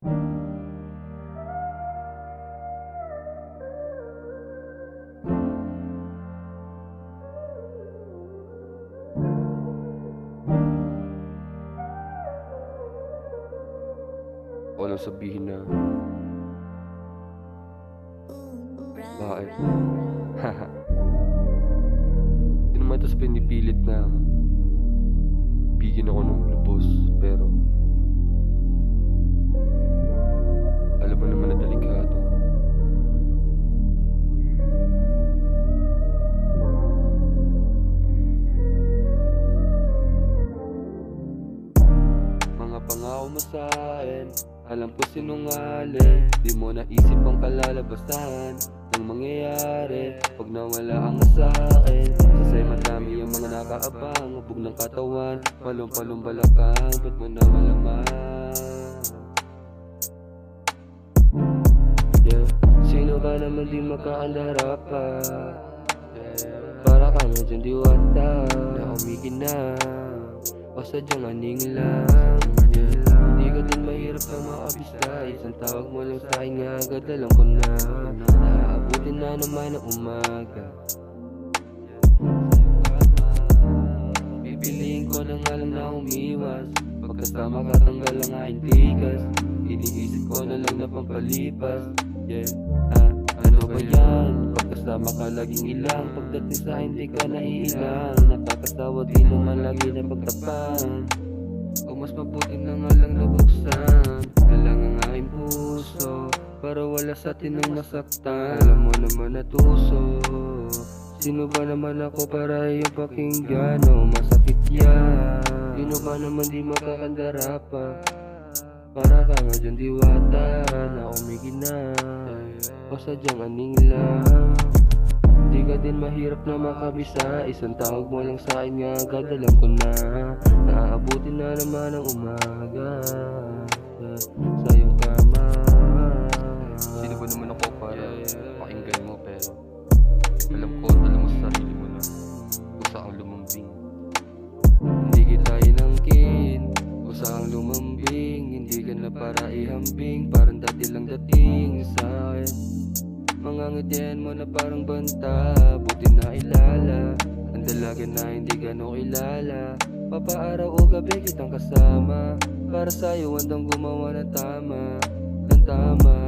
Walang sabihin na bakit? Di naman tas pinipilit na bigyan ako ng lubos, pero alam mo naman na delikado. Mga pangako mo sa'kin, alam ko sinungaling. Di mo naisip ang kalalabasan ng mangyayari pag nawala ang sa'kin. Sasay madami yung mga nakaabang, hubog ng katawan, palong-palong balakang, ba't mo na malaman? Yeah. Sino ba naman di magkaandara pa? Para ka na dyan diwata na umiginang o sadyang aning lang. Hindi ka din mahirap na makabista, isang tawag mo lang sa'kin nga agad alam ko na naaabutin na naman ang umaga. Pipiliin ko na nga lang na umiwas, pagkasama katanggal ang aking tigas. Iniisip ko na lang na pampalipas. Yeah, ano ba yan? Pagkasama ka laging ilang, pagdating sa hindi ka naiilang. Nakakasawa din naman lagi na pagtapan. O mas mabuti na nga lang nabuksan na lang ang aking puso, para wala sa atin ang masaktan. Alam mo naman na tuso, sino ba naman ako para iyong pakinggan? O masakit yan, sino ba naman di makakandara pa? Para ka nga dyan diwata na umiginang o sadyang aning lang. Di ka din mahirap na makabisa, isang tawag mo lang sa'kin nga agad alam ko na naaabutin na naman ang umaga sa iyong kama. Sino ba naman ako para pakinggan mo, pero alam ko at alam mo sa sarili mo na kung saan lumambing. Hindi kita inangkin kung saan lumambing, hindi ka na para ihambing, parang dati lang dating sa'kin. Mga ngitian mo na parang banta, buti na ilala ang dalaga na hindi gano'ng kilala. Papaaraw o gabi kitang kasama, para sa'yo handang gumawa ng tama, ng tama.